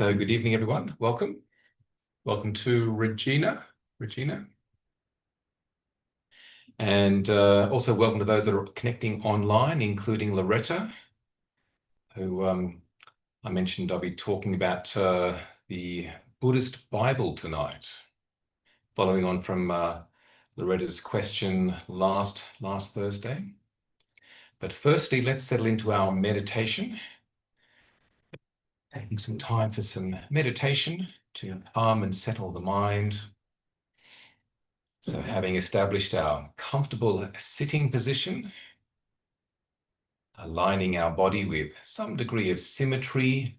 So good evening, everyone. Welcome. Welcome to Regina. And also welcome to those that are connecting online, including Loretta, who I mentioned I'll be talking about the Buddhist Bible tonight, following on from Loretta's question last Thursday. But firstly, let's settle into our meditation. Taking some time for some meditation to calm and settle the mind. So having established our comfortable sitting position, aligning our body with some degree of symmetry,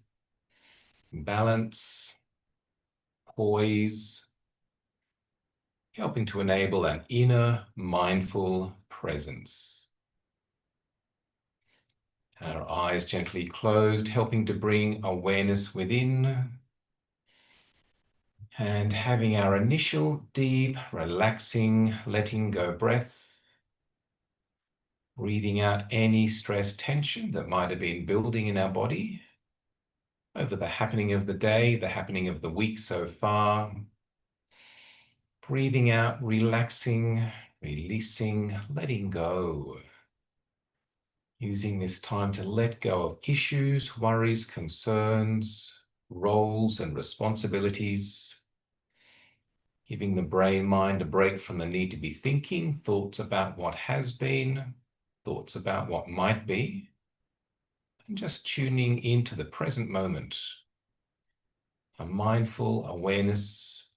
balance, poise, helping to enable an inner mindful presence. Our eyes gently closed, helping to bring awareness within. And having our initial deep, relaxing, letting go breath. Breathing out any stress tension that might have been building in our body over the happening of the day, the happening of the week so far. Breathing out, relaxing, releasing, letting go. Using this time to let go of issues, worries, concerns, roles and responsibilities. Giving the brain mind a break from the need to be thinking thoughts about what has been, thoughts about what might be, and just tuning into the present moment. A mindful awareness,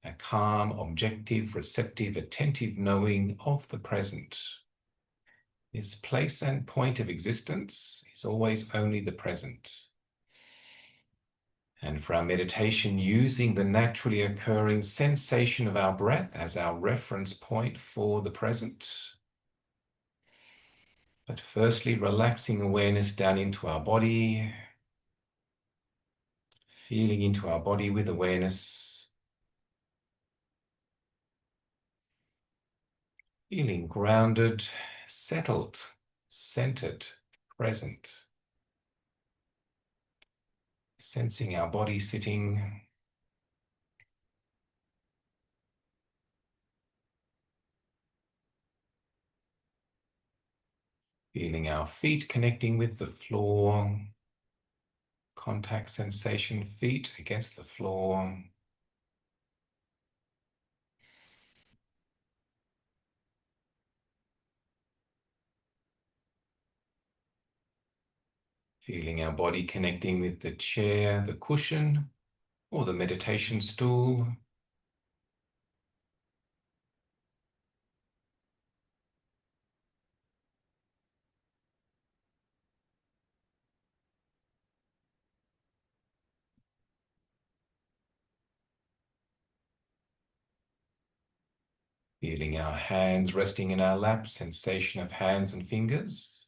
a calm, objective, receptive, attentive knowing of the present. This place and point of existence is always only the present. And for our meditation, using the naturally occurring sensation of our breath as our reference point for the present. But firstly, relaxing awareness down into our body, feeling into our body with awareness, feeling grounded, settled, centered, present. Sensing our body sitting. Feeling our feet connecting with the floor. Contact sensation, feet against the floor. Feeling our body connecting with the chair, the cushion, or the meditation stool. Feeling our hands resting in our lap, sensation of hands and fingers.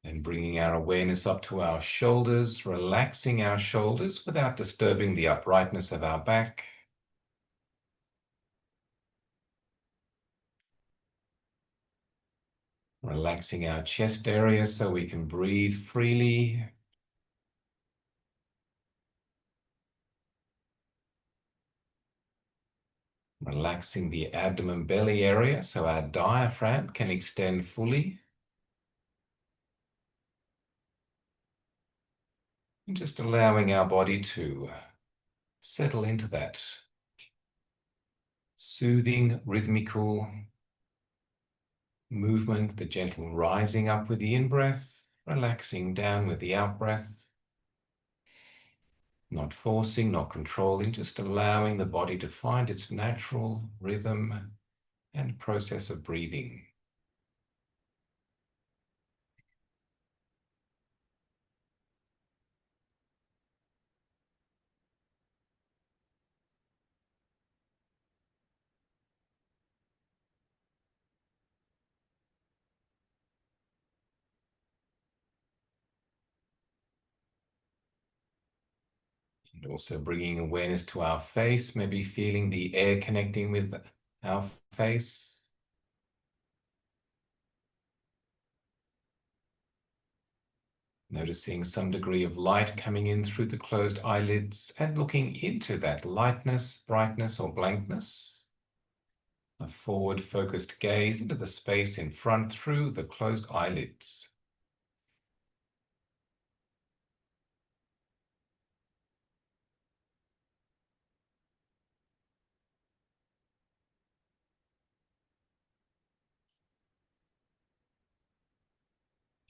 Then bringing our awareness up to our shoulders, relaxing our shoulders without disturbing the uprightness of our back. Relaxing our chest area so we can breathe freely. Relaxing the abdomen belly area so our diaphragm can extend fully. And just allowing our body to settle into that soothing, rhythmical movement, the gentle rising up with the in-breath, relaxing down with the out-breath. Not forcing, not controlling, just allowing the body to find its natural rhythm and process of breathing. And also bringing awareness to our face, maybe feeling the air connecting with our face. Noticing some degree of light coming in through the closed eyelids and looking into that lightness, brightness, or blankness. A forward focused gaze into the space in front through the closed eyelids.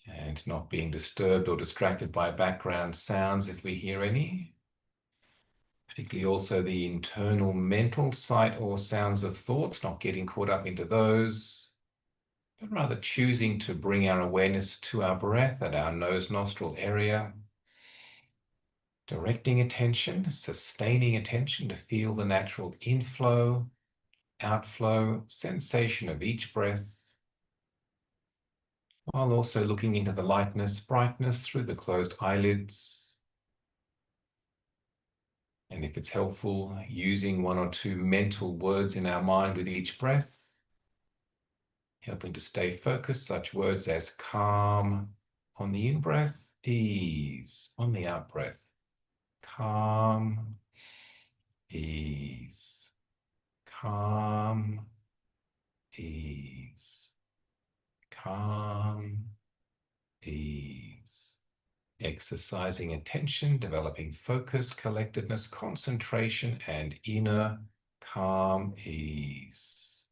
And not being disturbed or distracted by background sounds if we hear any. Particularly also the internal mental sight or sounds of thoughts, not getting caught up into those, but rather choosing to bring our awareness to our breath at our nose nostril area. Directing attention, sustaining attention to feel the natural inflow, outflow, sensation of each breath, while also looking into the lightness, brightness through the closed eyelids. And if it's helpful, using one or two mental words in our mind with each breath, helping to stay focused, such words as calm on the in-breath, ease on the out-breath. Calm, ease, calm, ease, calm, ease. Exercising attention, developing focus, collectedness, concentration, and inner calm ease.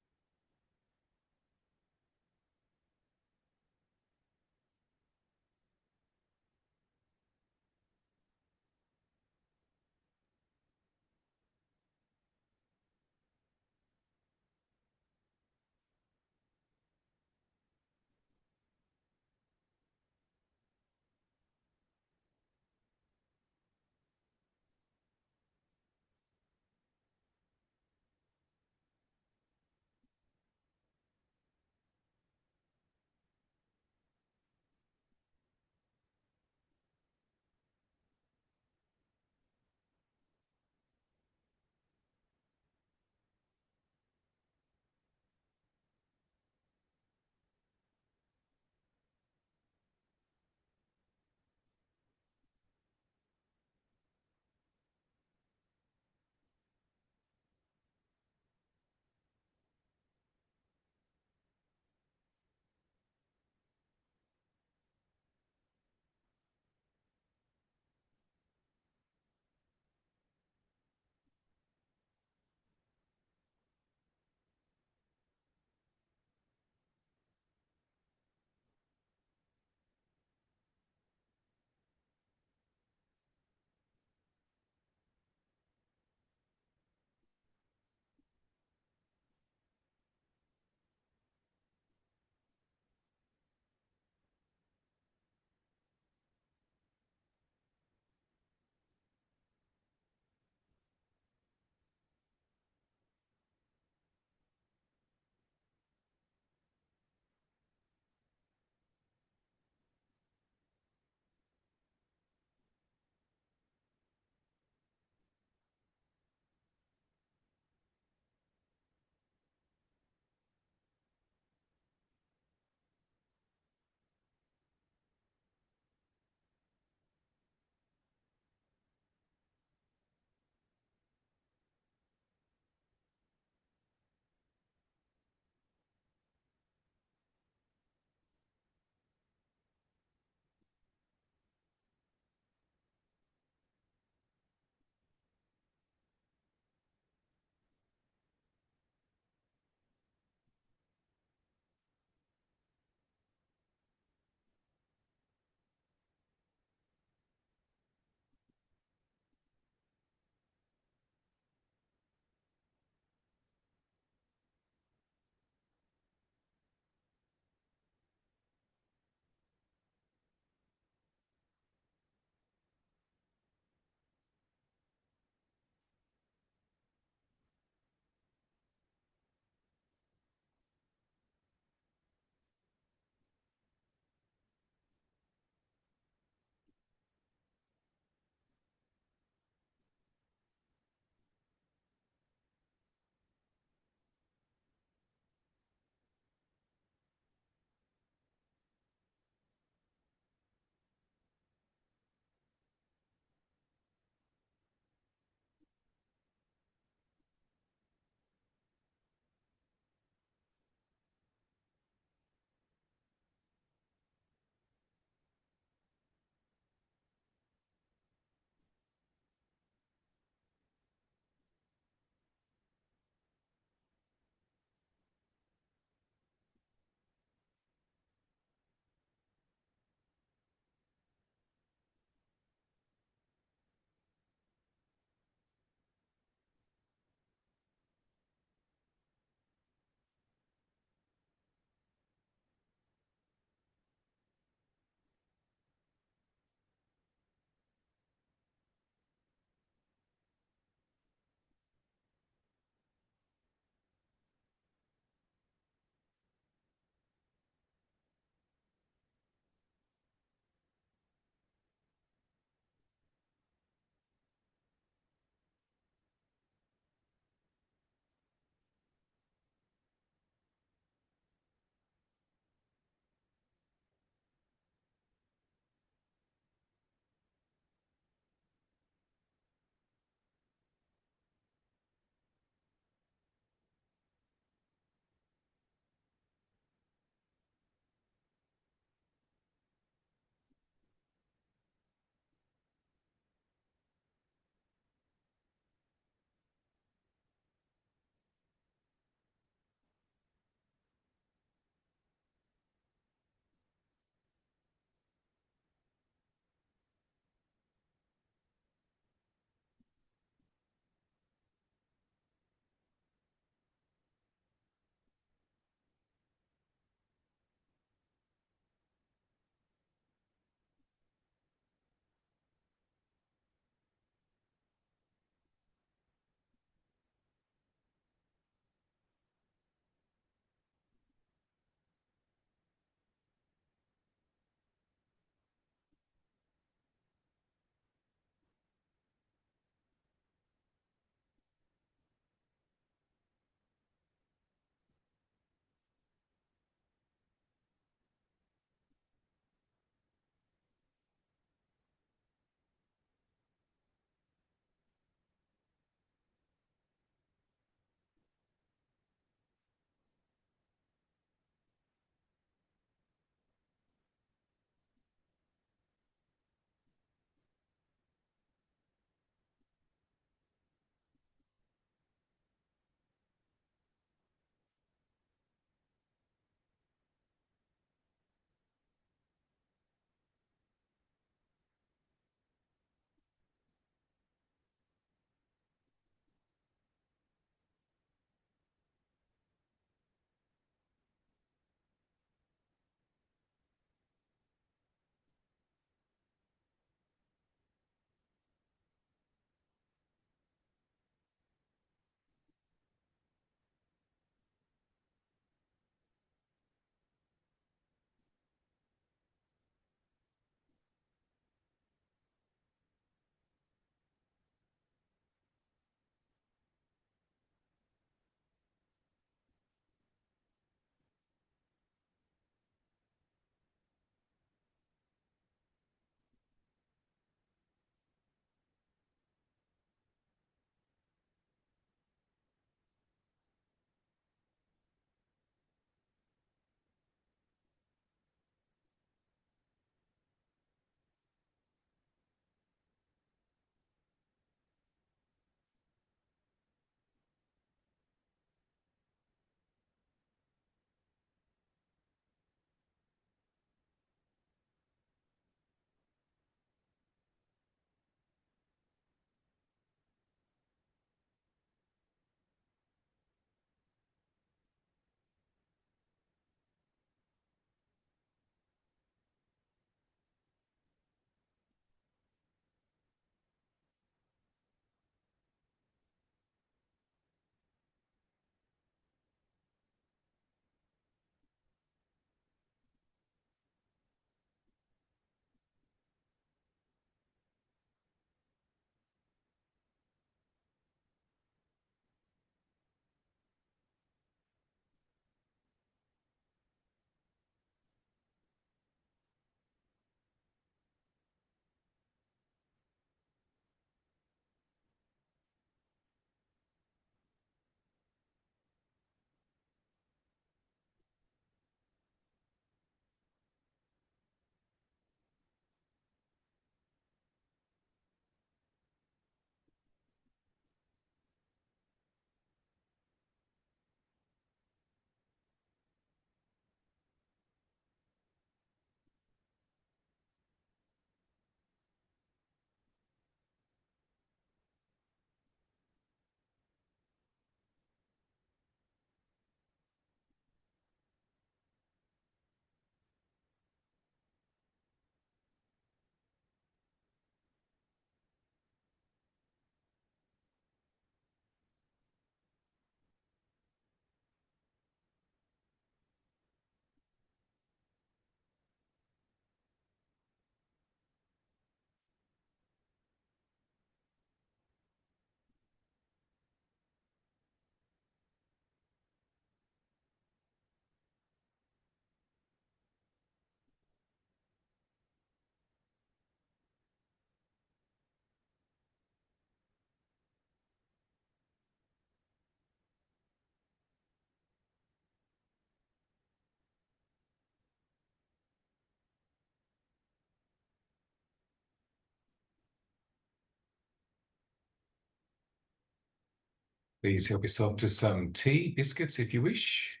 Please help yourself to some tea, biscuits if you wish.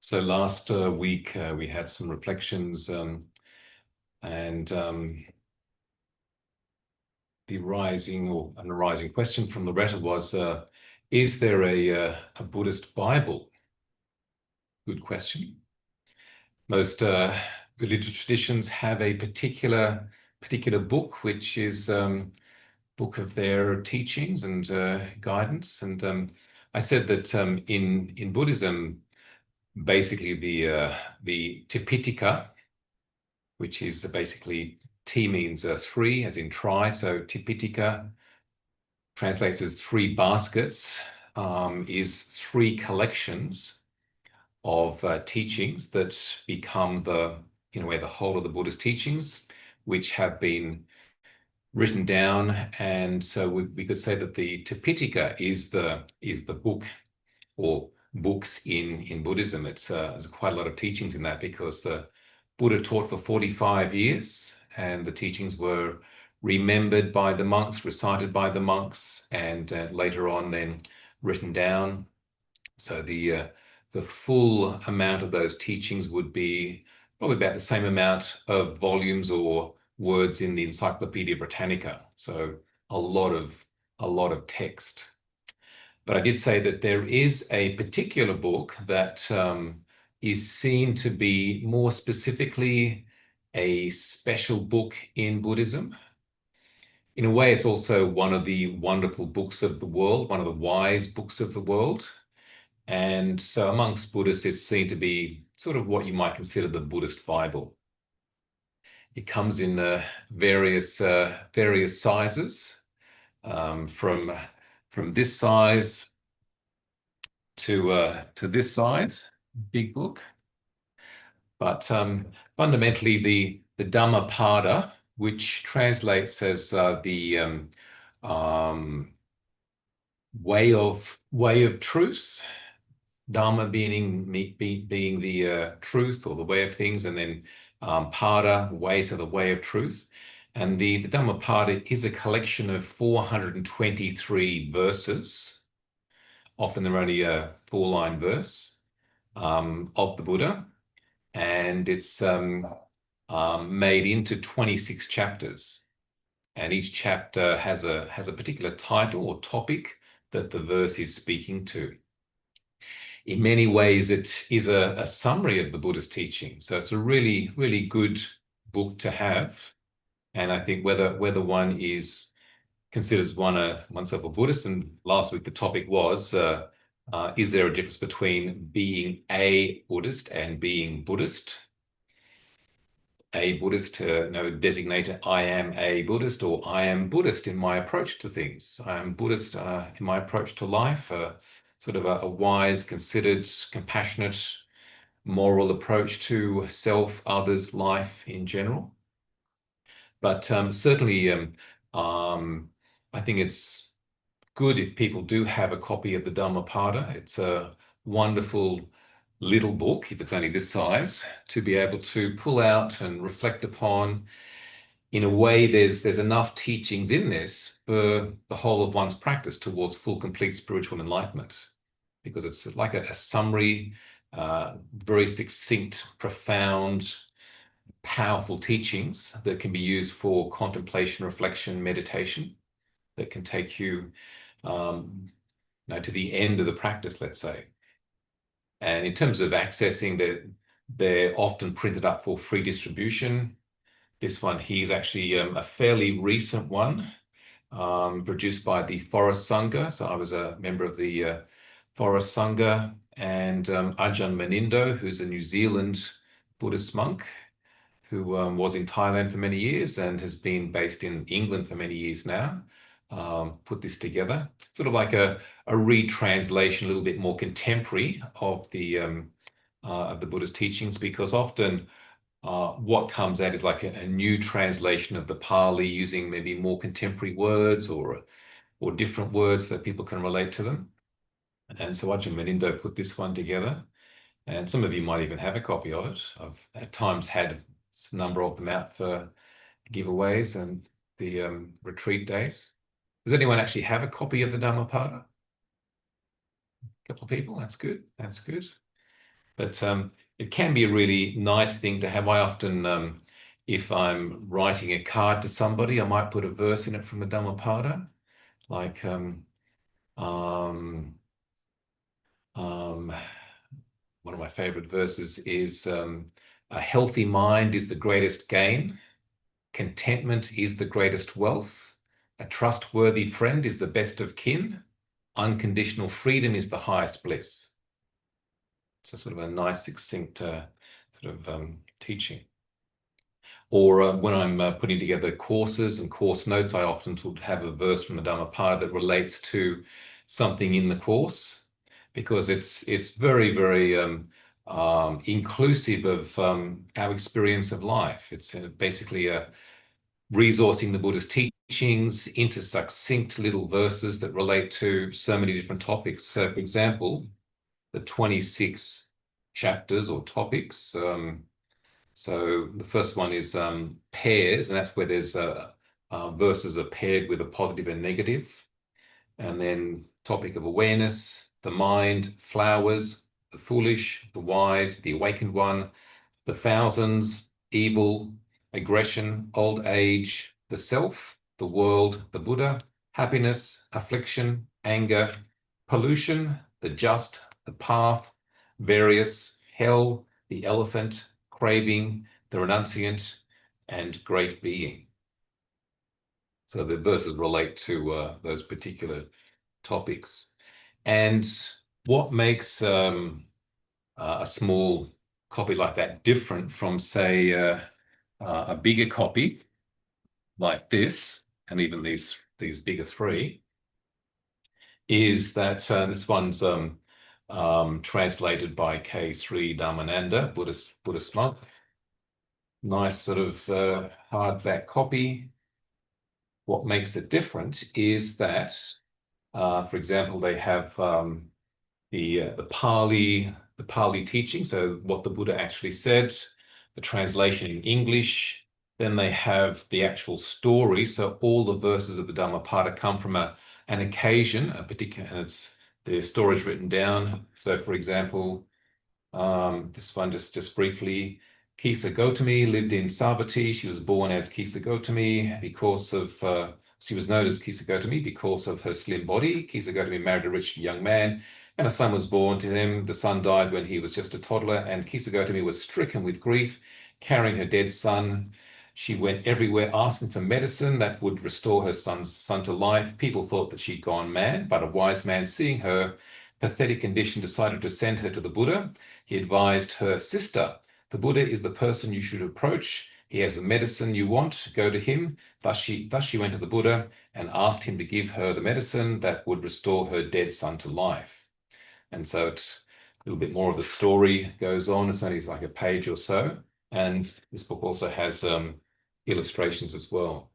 So last week we had some reflections, and an arising question from Loretta was, is there a Buddhist Bible? Good question. Most religious traditions have a particular book, which is book of their teachings and guidance. And I said that in Buddhism, basically the Tripitaka, which is basically T means three, as in try. So Tripitaka translates as three baskets, is three collections of teachings that become in a way, the whole of the Buddhist teachings, which have been written down. And so we could say that the Tripitaka is the book or books in Buddhism. There's quite a lot of teachings in that because the Buddha taught for 45 years and the teachings were remembered by the monks, recited by the monks, and later on then written down. So the full amount of those teachings would be probably about the same amount of volumes or words in the Encyclopedia Britannica. So a lot of text. But I did say that there is a particular book that is seen to be more specifically a special book in Buddhism. In a way, it's also one of the wonderful books of the world, one of the wise books of the world. And so amongst Buddhists, it's seen to be sort of what you might consider the Buddhist Bible. It comes in various sizes, from this size to this size, big book. But fundamentally, the Dhammapada, which translates as the way of truth, Dharma being the truth or the way of things, and then Pada, way, so the way of truth. And the Dhammapada is a collection of 423 verses. Often they're only a 4-line verse of the Buddha, and it's made into 26 chapters. And each chapter has a particular title or topic that the verse is speaking to. In many ways, it is a summary of the Buddhist teaching. So it's a really, really good book to have. And I think whether one considers oneself a Buddhist, and last week the topic was, is there a difference between being a Buddhist and being Buddhist? A Buddhist, designate I am a Buddhist, or I am Buddhist in my approach to things. I am Buddhist in my approach to life, sort of a wise, considered, compassionate, moral approach to self, others, life in general. But certainly, I think it's good if people do have a copy of the Dhammapada. It's a wonderful little book, if it's only this size, to be able to pull out and reflect upon. In a way, there's enough teachings in this for the whole of one's practice towards full, complete spiritual enlightenment, because it's like a summary, very succinct, profound, powerful teachings that can be used for contemplation, reflection, meditation, that can take you, to the end of the practice, let's say. And in terms of accessing, they're often printed up for free distribution. This one here is actually a fairly recent one, produced by the Forest Sangha. So I was a member of the Forest Sangha, and Ajahn Manindo, who's a New Zealand Buddhist monk who was in Thailand for many years and has been based in England for many years now, put this together, sort of like a retranslation, a little bit more contemporary of the Buddhist teachings, because often what comes out is like a new translation of the Pali using maybe more contemporary words or different words that people can relate to them. And so Ajahn Manindo put this one together, and some of you might even have a copy of it. I've at times had a number of them out for giveaways and the retreat days. Does anyone actually have a copy of the Dhammapada? A couple of people, that's good, that's good. But it can be a really nice thing to have. I often, if I'm writing a card to somebody, I might put a verse in it from the Dhammapada, like one of my favorite verses is, a healthy mind is the greatest gain, contentment is the greatest wealth, a trustworthy friend is the best of kin, unconditional freedom is the highest bliss. So sort of a nice, succinct teaching. Or when I'm putting together courses and course notes, I often have a verse from the Dhammapada that relates to something in the course, because it's very, very inclusive of our experience of life. It's basically resourcing the Buddhist teachings into succinct little verses that relate to so many different topics. So, for example, the 26 chapters or topics. So the first one is pairs, and that's where there's verses are paired with a positive and negative. And then topic of awareness, the mind, flowers, the foolish, the wise, the awakened one, the thousands, evil, aggression, old age, the self, the world, the Buddha, happiness, affliction, anger, pollution, the just, the path, various, hell, the elephant, craving, the renunciant, and great being. So the verses relate to those particular topics. And what makes a small copy like that different from, say, a bigger copy like this, and even these bigger three, is that this one's translated by K. Sri Dhammananda, Buddhist monk. Nice sort of hardback copy. What makes it different is that, for example, they have the Pali teaching, so what the Buddha actually said, the translation in English. Then they have the actual story. So all the verses of the Dhammapada come from an occasion, a particular, and it's the story's written down. So, for example, this one just briefly. Kisa Gotami lived in Savatthi. She was born as Kisa Gotami because of She was known as Kisagotami because of her slim body. Kisagotami married a rich young man, and a son was born to him. The son died when he was just a toddler, and Kisagotami was stricken with grief, carrying her dead son. She went everywhere asking for medicine that would restore her son to life. People thought that she'd gone mad, but a wise man, seeing her pathetic condition, decided to send her to the Buddha. He advised her sister, the Buddha is the person you should approach. He has the medicine you want. Go to him. Thus she went to the Buddha and asked him to give her the medicine that would restore her dead son to life. And so it's a little bit more of the story goes on. It's only like a page or so. And this book also has illustrations as well.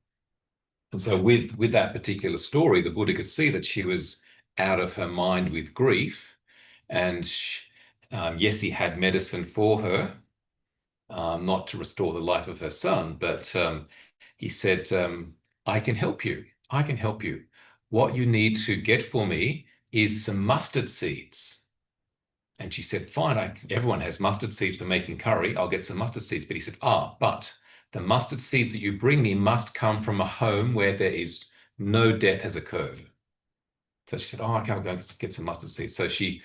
And so with that particular story, the Buddha could see that she was out of her mind with grief. And yes, he had medicine for her, not to restore the life of her son, but he said, I can help you. I can help you. What you need to get for me is some mustard seeds. And she said, fine, everyone has mustard seeds for making curry. I'll get some mustard seeds. But he said, but the mustard seeds that you bring me must come from a home where there is no death has occurred. So she said, okay, I'll go get some mustard seeds. So she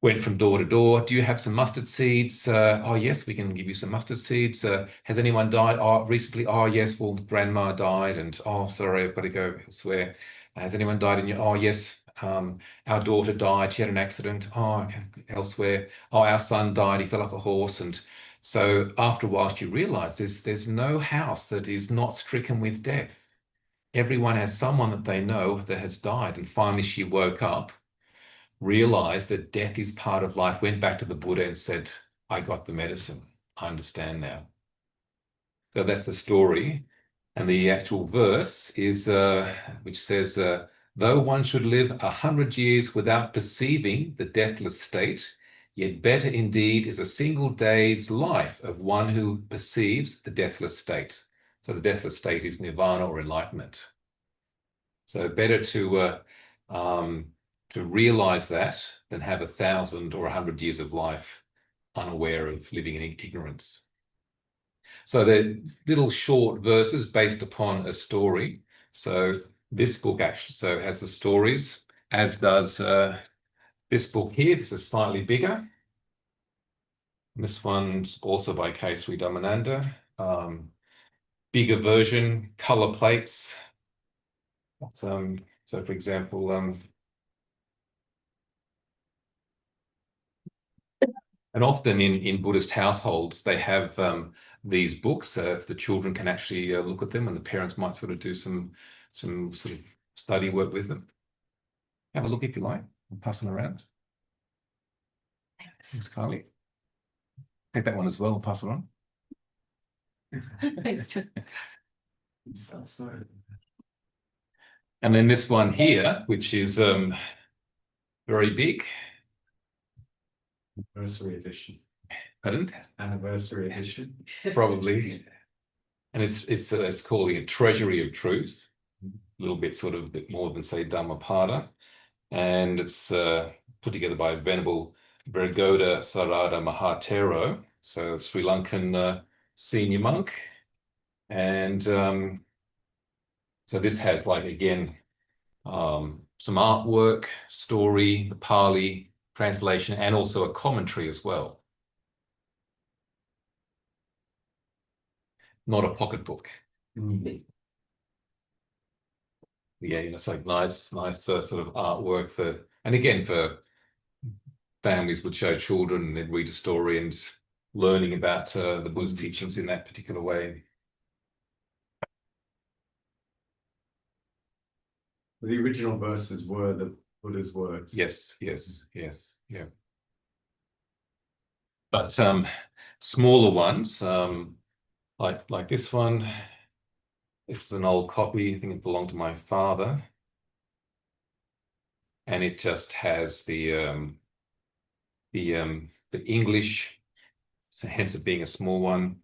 went from door to door. Do you have some mustard seeds? Oh, yes, we can give you some mustard seeds. Has anyone died? Oh, recently? Oh, yes, well, grandma died. And oh, sorry, I've got to go elsewhere. Has anyone died in your? Oh, yes, our daughter died. She had an accident. Oh, okay, elsewhere. Oh, our son died. He fell off a horse. And so after a while, she realized there's no house that is not stricken with death. Everyone has someone that they know that has died. And finally, she woke up, realized that death is part of life, went back to the Buddha and said, I got the medicine. I understand now. So that's the story. And the actual verse is, which says, though one should live 100 years without perceiving the deathless state, yet better indeed is a single day's life of one who perceives the deathless state. So the deathless state is nirvana or enlightenment. So better to realize that than have 1,000 or 100 years of life unaware of living in ignorance. So they're little short verses based upon a story. So this book actually has the stories, as does this book here. This is slightly bigger. This one's also by K. Sri Dhammananda. Bigger version, color plates. So for example, and often in Buddhist households, they have these books if the children can actually look at them, and the parents might sort of do some sort of study work with them. Have a look if you like. I'll pass them around. Thanks, Kylie. Take that one as well and pass it on. Thanks. And then this one here, which is very big. Anniversary edition. Pardon? Anniversary edition. Probably. And it's calling it Treasury of Truth. A little bit sort of a bit more than, say, Dhammapada. And it's put together by Venerable Vergoda Sarada Mahatero, so Sri Lankan senior monk. And so this has, like, again, some artwork, story, the Pali translation, and also a commentary as well. Not a pocketbook. Mm. Yeah, it's like nice sort of artwork and again, for families would show children and they'd read a story and learning about the Buddha's teachings in that particular way. The original verses were the Buddha's words. Yes, yeah. But smaller ones, like this one. This is an old copy. I think it belonged to my father, and it just has the English, so hence it being a small one.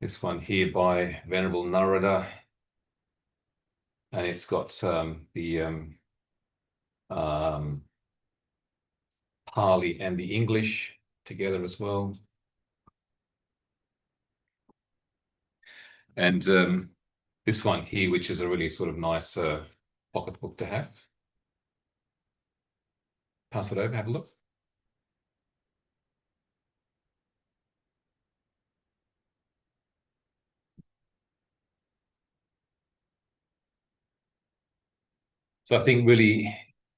This one here by Venerable Narada, and it's got the Pali and the English together as well. And this one here, which is a really sort of nice pocketbook to have. Pass it over, have a look. So I think really,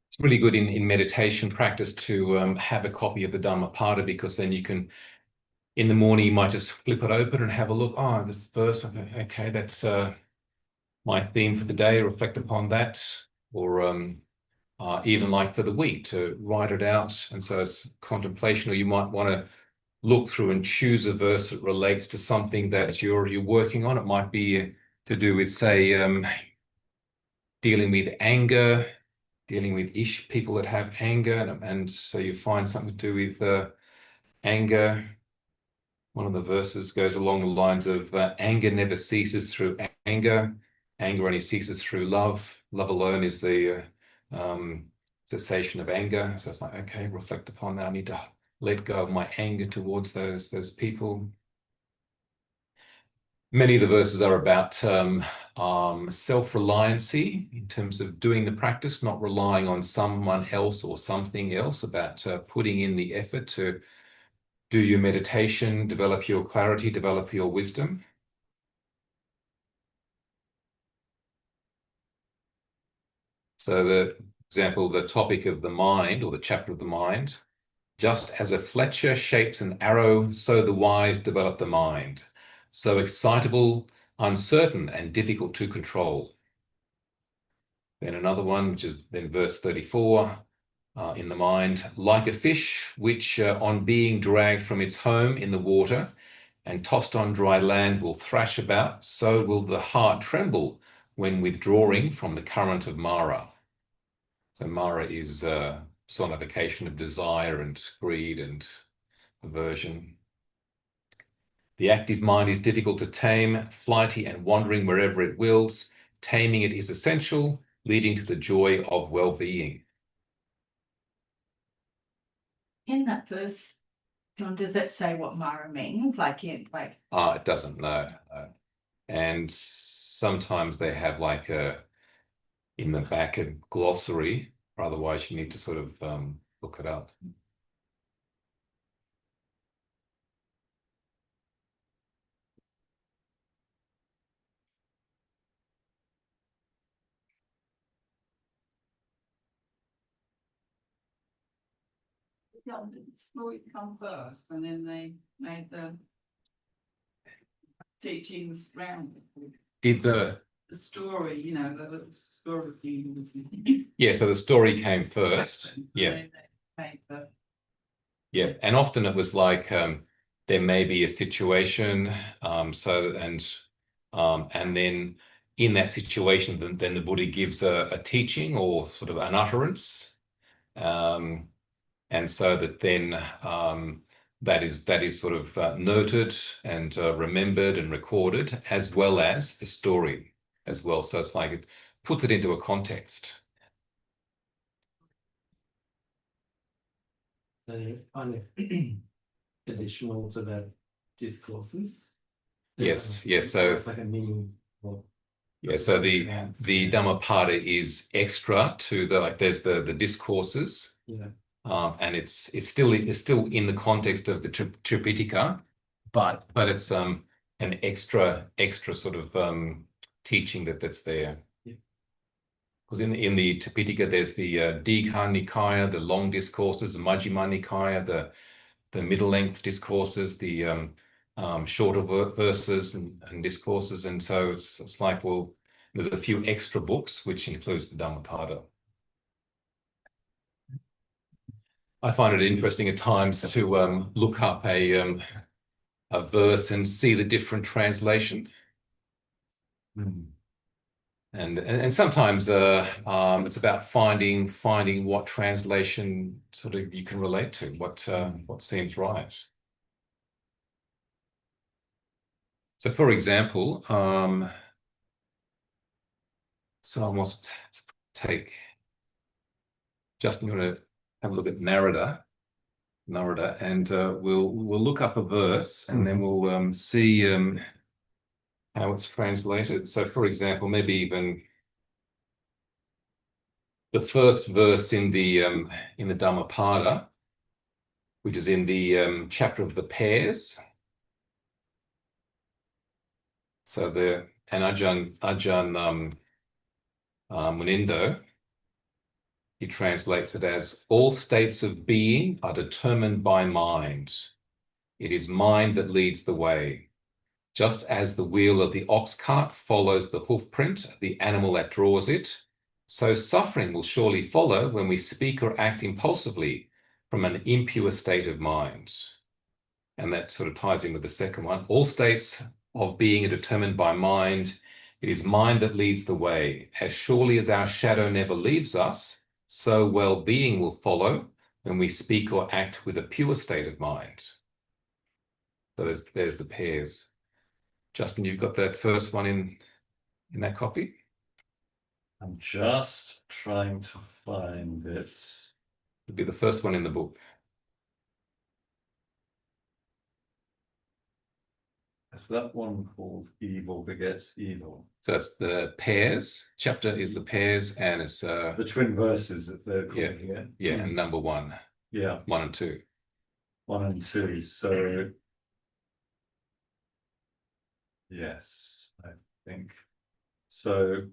it's really good in meditation practice to have a copy of the Dhammapada, because then you can, in the morning, you might just flip it open and have a look. Oh, this verse, okay, that's my theme for the day, reflect upon that. Or even like for the week, to write it out. And so it's contemplation, or you might want to look through and choose a verse that relates to something that you're working on. It might be to do with, say, dealing with anger, dealing with people that have anger, and so you find something to do with anger. One of the verses goes along the lines of anger never ceases through anger. Anger only ceases through love. Love alone is the cessation of anger. So it's like, okay, reflect upon that. I need to let go of my anger towards those people. Many of the verses are about self-reliancy in terms of doing the practice, not relying on someone else or something else, about putting in the effort to do your meditation, develop your clarity, develop your wisdom. So the example, the topic of the mind, or the chapter of the mind, just as a Fletcher shapes an arrow, so the wise develop the mind. So excitable, uncertain, and difficult to control. Then another one, which is then verse 34, in the mind, like a fish which on being dragged from its home in the water and tossed on dry land will thrash about, so will the heart tremble when withdrawing from the current of Mara. So Mara is personification of desire and greed and aversion. The active mind is difficult to tame, flighty and wandering wherever it wills. Taming it is essential, leading to the joy of well-being. In that verse, John, does that say what Mara means? It doesn't, no. And sometimes they have like in the back a glossary, or otherwise you need to sort of look it up. Stories come first, and then they made the teachings round it. Did the story, the story things. Yeah, so the story came first. Yeah. Yeah, and often it was like there may be a situation, and then in that situation, then the Buddha gives a teaching or sort of an utterance, and so that then that is sort of noted and remembered and recorded, as well as the story as well. So it's like it puts it into a context. Kind of additional to the discourses. Yes, yes. So it's like a mini. Yeah, so the Dhammapada is extra to there's the discourses. Yeah. And it's still in the context of the Tripitaka, but it's an extra sort of teaching that's there. Because in the Tripitaka there's the Digha Nikaya, the long discourses, the Majjhima Nikaya, the middle length discourses, the shorter verses and discourses, and so it's like, well, there's a few extra books which includes the Dhammapada. I find it interesting at times to look up a verse and see the different translation. And sometimes it's about finding what translation sort of you can relate to, what seems right. So, for example, someone wants to take. Justin, you want to have a look at Narada, and we'll look up a verse, and then we'll see how it's translated. So, for example, maybe even the first verse in the Dhammapada, which is in the chapter of the pairs. So the Ajahn Munindo, he translates it as, all states of being are determined by mind. It is mind that leads the way. Just as the wheel of the ox cart follows the hoof print of the animal that draws it, so suffering will surely follow when we speak or act impulsively from an impure state of mind. And that sort of ties in with the second one. All states of being are determined by mind. It is mind that leads the way. As surely as our shadow never leaves us, so well-being will follow when we speak or act with a pure state of mind. So there's the pairs. Justin, you've got that first one in that copy? I'm just trying to find it. It'd be the first one in the book. Is that one called Evil Begets Evil? So it's the pairs. Chapter is the pairs, and it's The twin verses that they're called Yeah. here. and number 1, Yeah, 1 and 2. 1 and 2. So yes, I think. So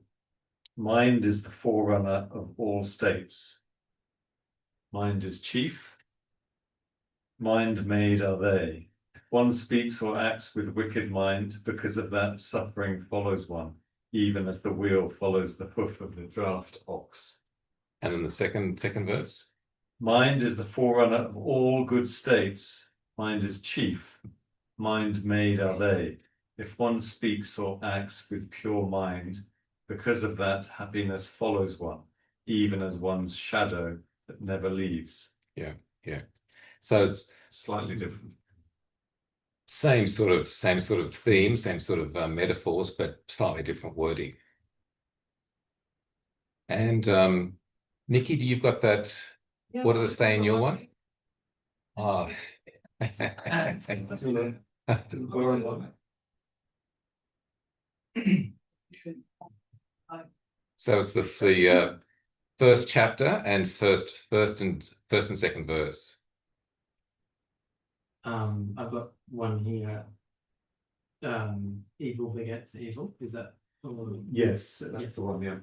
mind is the forerunner of all states. Mind is chief. Mind made are they. If one speaks or acts with wicked mind, because of that suffering follows one, even as the wheel follows the hoof of the draft ox. And then the second verse. Mind is the forerunner of all good states. Mind is chief. Mind made are they. If one speaks or acts with pure mind, because of that happiness follows one, even as one's shadow that never leaves. So it's Slightly different. same sort of theme, same sort of metaphors, but slightly different wording. And Nikki, you've got that. Yeah, What does it say in your one? Oh. So it's the first chapter and first and second verse. I've got one here. Evil begets evil. Is that? Yes, that's the one, yeah.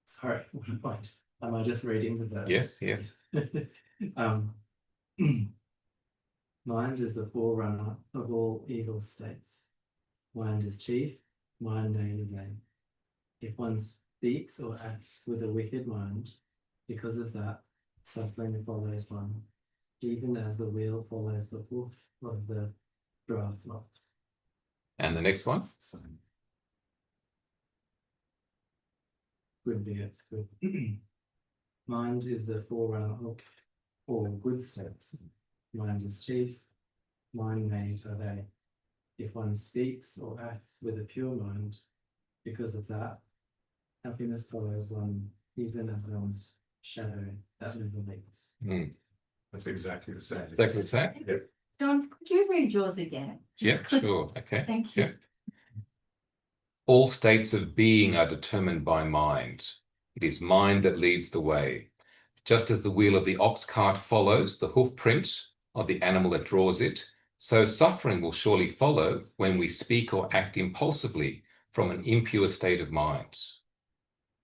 Sorry, what a point. Am I just reading the verse? Yes. Mind is the forerunner of all evil states. Mind is chief, mind made are they. If one speaks or acts with a wicked mind, because of that, suffering follows one, even as the wheel follows the hoof of the draft ox. And the next one. Good begets good. Mind is the forerunner of all good states. Mind is chief, mind made are they. If one speaks or acts with a pure mind, because of that, happiness follows one, even as one's shadow that never leaves. That's exactly the same. Exactly the same. John, could you read yours again? Yeah, Because- sure. Okay. Thank you. Yeah. All states of being are determined by mind. It is mind that leads the way. Just as the wheel of the ox cart follows the hoof print of the animal that draws it, so suffering will surely follow when we speak or act impulsively from an impure state of mind.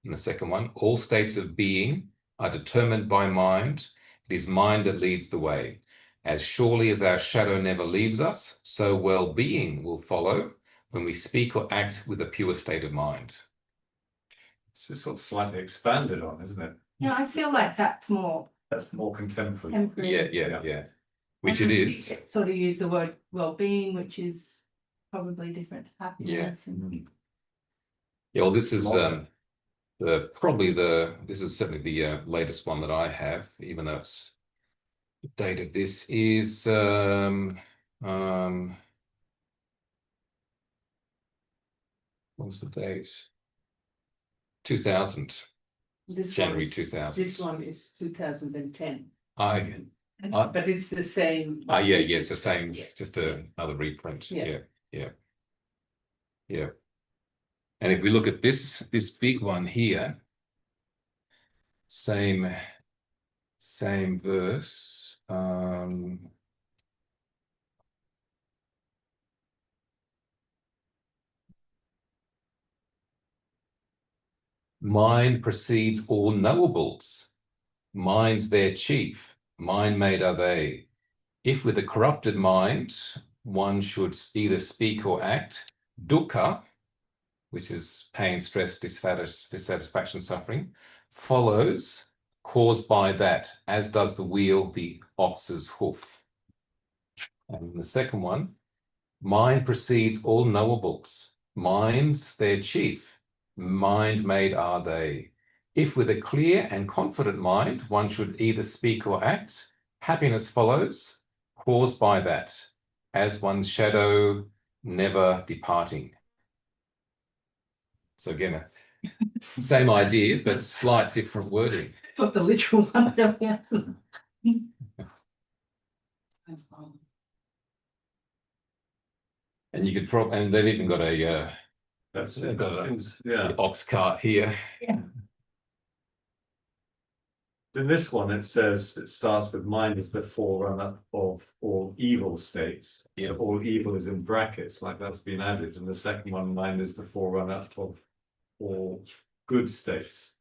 And the second one, all states of being are determined by mind. It is mind that leads the way. As surely as our shadow never leaves us, so well-being will follow when we speak or act with a pure state of mind. It's just sort of slightly expanded on, isn't it? Yeah, I feel like that's more That's more contemporary. temporary. Yeah. Which it is. Sort of use the word well-being, which is probably different to happiness. Yeah, well, this is this is certainly the latest one that I have, even though it's the date of this is what's the date? 2000. This January one is- 2000. This one is 2010. I But it's the same. Yeah, yes, the same, Yeah. just another reprint. Yeah. Yeah. And if we look at this big one here, same verse. Mind precedes all knowables. Mind's their chief. Mind made are they. If with a corrupted mind, one should either speak or act, dukkha, which is pain, stress, dissatisfaction, suffering, follows, caused by that, as does the wheel, the ox's hoof. And the second one, mind precedes all knowables. Mind's their chief. Mind made are they. If with a clear and confident mind, one should either speak or act, happiness follows, caused by that, as one's shadow never departing. So again, same idea, but slight different wording. Got the literal one down there. And you could probably, and they've even got a That's they've it. got Yeah. the ox cart here. In this one, it says it starts with mind is the forerunner of all evil states. Yeah. All evil is in brackets, like that's been added. And the second one, mind is the forerunner of all good states.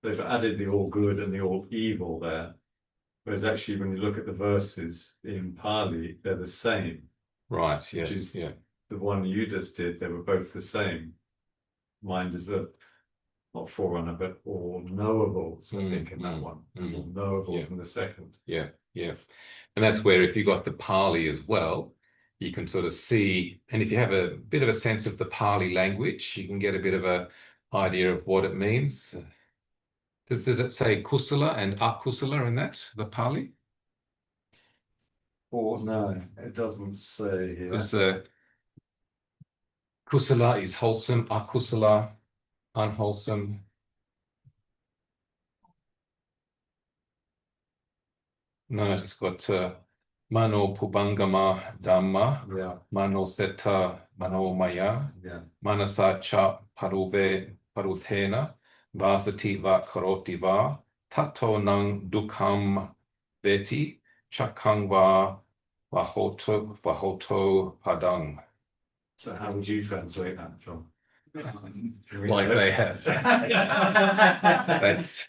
They've added the all good and the all evil there. Whereas actually, when you look at the verses in Pali, they're the same. Right, yeah, Which is- yeah. The one you just did, they were both the same. Mind is the not forerunner, but all knowables, I think, in that one. All knowables in the second. Yeah. And that's where if you got the Pali as well, you can sort of see, and if you have a bit of a sense of the Pali language, you can get a bit of a idea of what it means. Does it say kusala and akusala in that, the Pali? Or no, it doesn't say here. Because kusala is wholesome, akusala, unwholesome. No, it's got mano pubangama dhamma, Yeah, mano setta mano maya, yeah. manasa cha parutena, vasati va karoti va, tato nang dukkam veti, chakang va vahoto padang. So how would you translate that, John? Like they have. That's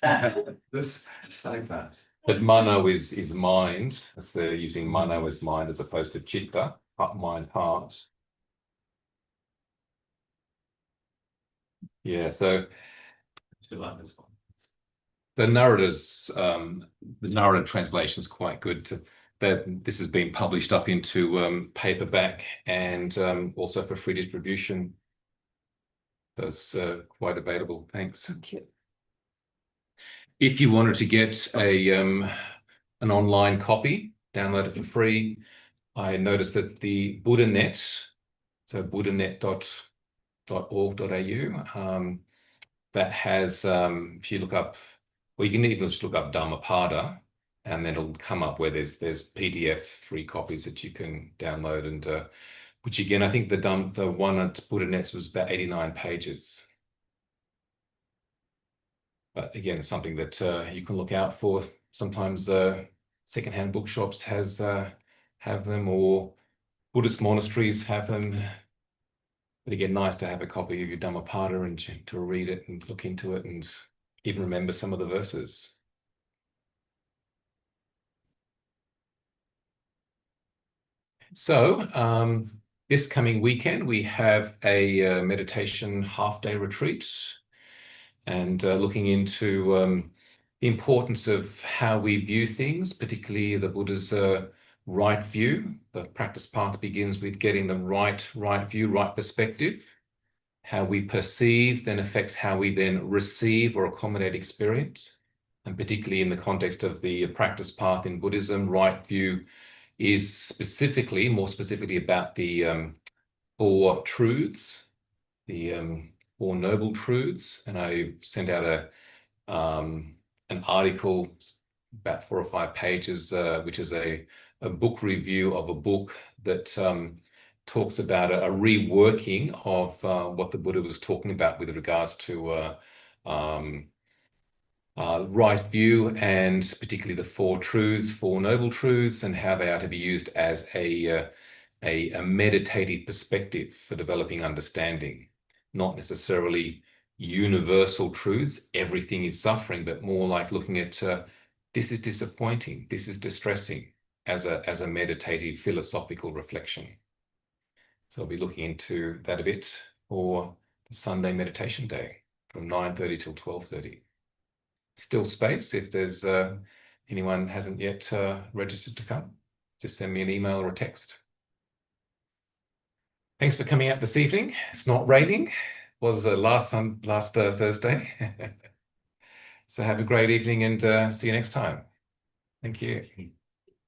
This, it's like that. but mano is mind. That's they're using mano as mind as opposed to chitta, mind, heart. Yeah, so I should like this one. the narrator's the narrator translation is quite good. That this has been published up into paperback and also for free distribution. That's quite available. Thanks. Thank you. If you wanted to get a an online copy, download it for free. I noticed that the BuddhaNet, so buddhanet.org.au, that has, if you look up, well, you can even just look up Dhammapada, and then it'll come up where there's PDF free copies that you can download, and which again, I think the one at BuddhaNet was about 89 pages. But again, it's something that you can look out for. Sometimes the secondhand bookshops have them, or Buddhist monasteries have them. But again, nice to have a copy of your Dhammapada and to read it and look into it and even remember some of the verses. So this coming weekend, we have a meditation half-day retreat and looking into the importance of how we view things, particularly the Buddha's right view. The practice path begins with getting the right view, right perspective. How we perceive then affects how we then receive or accommodate experience. And particularly in the context of the practice path in Buddhism, right view is more specifically about the Four Truths, the Four Noble Truths. And I sent out an article about 4 or 5 pages, which is a book review of a book that talks about a reworking of what the Buddha was talking about with regards to right view, and particularly the 4 truths, 4 noble truths, and how they are to be used as a meditative perspective for developing understanding, not necessarily universal truths, everything is suffering, but more like looking at this is disappointing, this is distressing, as a meditative philosophical reflection. So I'll be looking into that a bit for the Sunday meditation day from 9:30 till 12:30. Still space if there's anyone hasn't yet registered to come. Just send me an email or a text. Thanks for coming out this evening. It's not raining. It was last Thursday. So have a great evening and see you next time. Thank you.